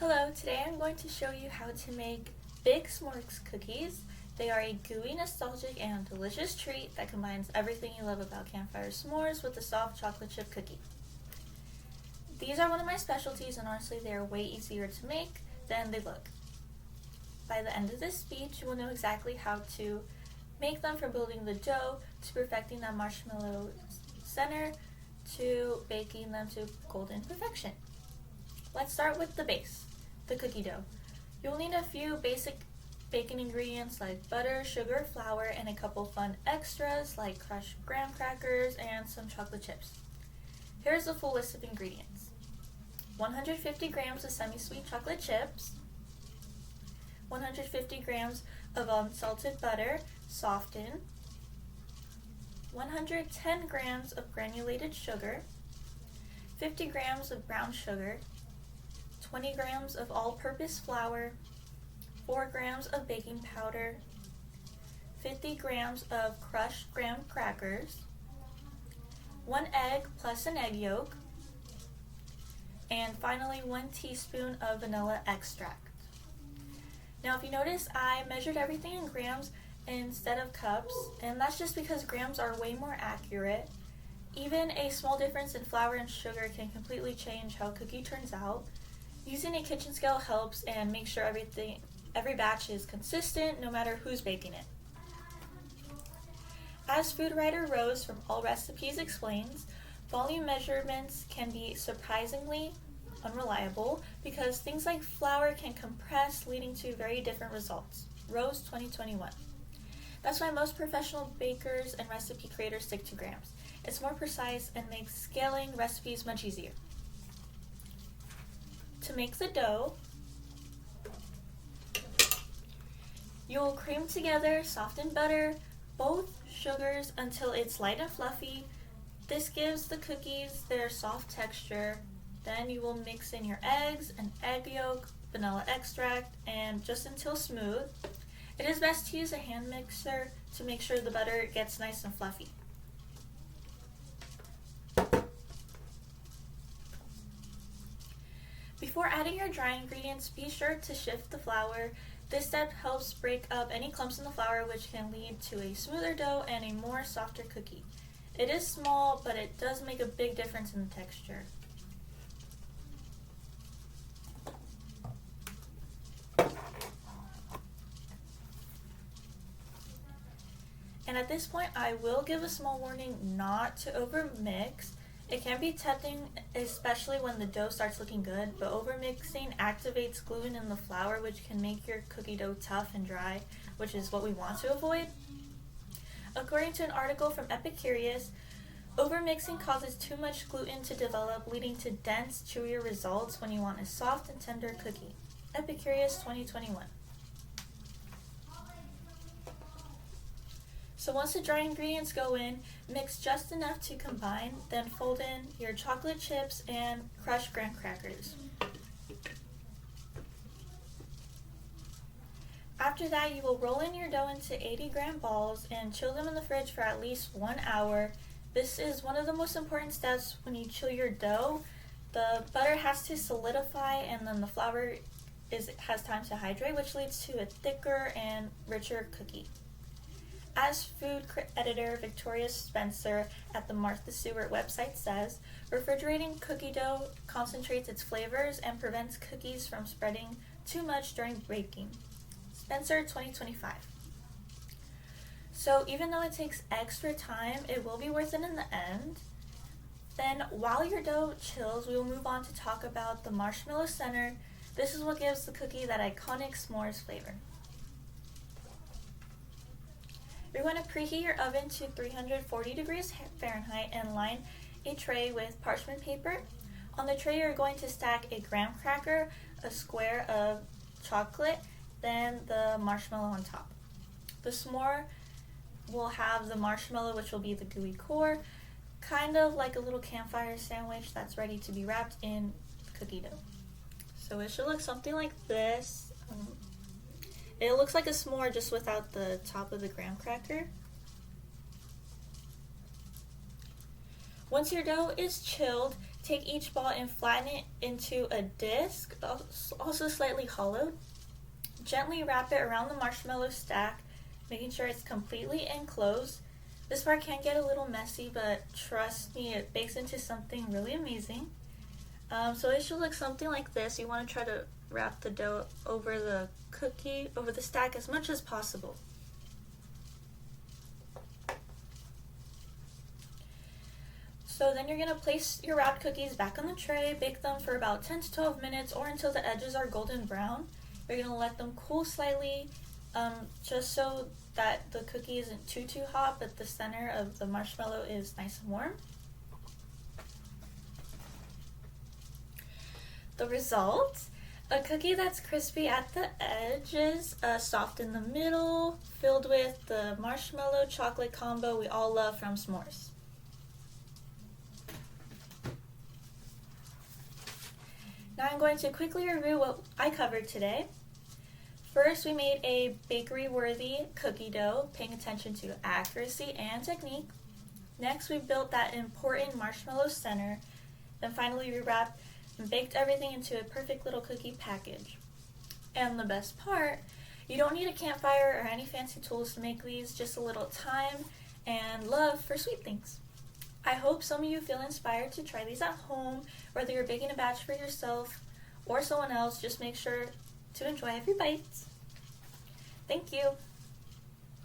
Hello, today I'm going to show you how to make Big S'mores cookies. They are a gooey, nostalgic, and delicious treat that combines everything you love about campfire s'mores with a soft chocolate chip cookie. These are one of my specialties, and honestly they are way easier to make than they look. By the end of this speech, you will know exactly how to make them, from building the dough to perfecting that marshmallow center to baking them to golden perfection. Let's start with the base, the cookie dough. You'll need a few basic baking ingredients like butter, sugar, flour, and a couple fun extras like crushed graham crackers and some chocolate chips. Here's the full list of ingredients. 150 grams of semi-sweet chocolate chips, 150 grams of unsalted butter, softened, 110 grams of granulated sugar, 50 grams of brown sugar, 20 grams of all-purpose flour, 4 grams of baking powder, 50 grams of crushed graham crackers, 1 egg plus an egg yolk, and finally 1 teaspoon of vanilla extract. Now if you notice, I measured everything in grams instead of cups, and that's just because grams are way more accurate. Even a small difference in flour and sugar can completely change how a cookie turns out. Using a kitchen scale helps and makes sure every batch is consistent no matter who's baking it. As food writer Rose from All Recipes explains, volume measurements can be surprisingly unreliable because things like flour can compress, leading to very different results. Rose 2021. That's why most professional bakers and recipe creators stick to grams. It's more precise and makes scaling recipes much easier. To make the dough, you'll cream together softened butter, both sugars until it's light and fluffy. This gives the cookies their soft texture. Then you will mix in your eggs, an egg yolk, vanilla extract, and just until smooth. It is best to use a hand mixer to make sure the butter gets nice and fluffy. Before adding your dry ingredients, be sure to shift the flour. This step helps break up any clumps in the flour, which can lead to a smoother dough and a more softer cookie. It is small, but it does make a big difference in the texture. And at this point, I will give a small warning not to overmix. It can be tempting, especially when the dough starts looking good, but overmixing activates gluten in the flour, which can make your cookie dough tough and dry, which is what we want to avoid. According to an article from Epicurious, overmixing causes too much gluten to develop, leading to dense, chewier results when you want a soft and tender cookie. Epicurious 2021. So once the dry ingredients go in, mix just enough to combine, then fold in your chocolate chips and crushed graham crackers. After that, you will roll in your dough into 80-gram balls and chill them in the fridge for at least 1 hour. This is one of the most important steps when you chill your dough. The butter has to solidify, and then the flour has time to hydrate, which leads to a thicker and richer cookie. As food editor Victoria Spencer at the Martha Stewart website says, refrigerating cookie dough concentrates its flavors and prevents cookies from spreading too much during baking. Spencer 2025. So even though it takes extra time, it will be worth it in the end. Then while your dough chills, we will move on to talk about the marshmallow center. This is what gives the cookie that iconic s'mores flavor. You're going to preheat your oven to 340 degrees Fahrenheit and line a tray with parchment paper. On the tray, you're going to stack a graham cracker, a square of chocolate, then the marshmallow on top. The s'more will have the marshmallow, which will be the gooey core, kind of like a little campfire sandwich that's ready to be wrapped in cookie dough. So it should look something like this. It looks like a s'more just without the top of the graham cracker. Once your dough is chilled, Take each ball and flatten it into a disc, also slightly hollowed. Gently wrap it around the marshmallow stack, making sure it's completely enclosed. This part can get a little messy, but trust me, it bakes into something really amazing. So it should look something like this. You want to try to wrap the dough over the stack as much as possible. So then you're going to place your wrapped cookies back on the tray, bake them for about 10 to 12 minutes or until the edges are golden brown. You're going to let them cool slightly, just so that the cookie isn't too hot, but the center of the marshmallow is nice and warm. The result? A cookie that's crispy at the edges, soft in the middle, filled with the marshmallow chocolate combo we all love from s'mores. Now I'm going to quickly review what I covered today. First, we made a bakery-worthy cookie dough, paying attention to accuracy and technique. Next, we built that important marshmallow center. Then finally, we wrapped and baked everything into a perfect little cookie package. And the best part, you don't need a campfire or any fancy tools to make these, just a little time and love for sweet things. I hope some of you feel inspired to try these at home, whether you're baking a batch for yourself or someone else. Just make sure to enjoy every bite. Thank you.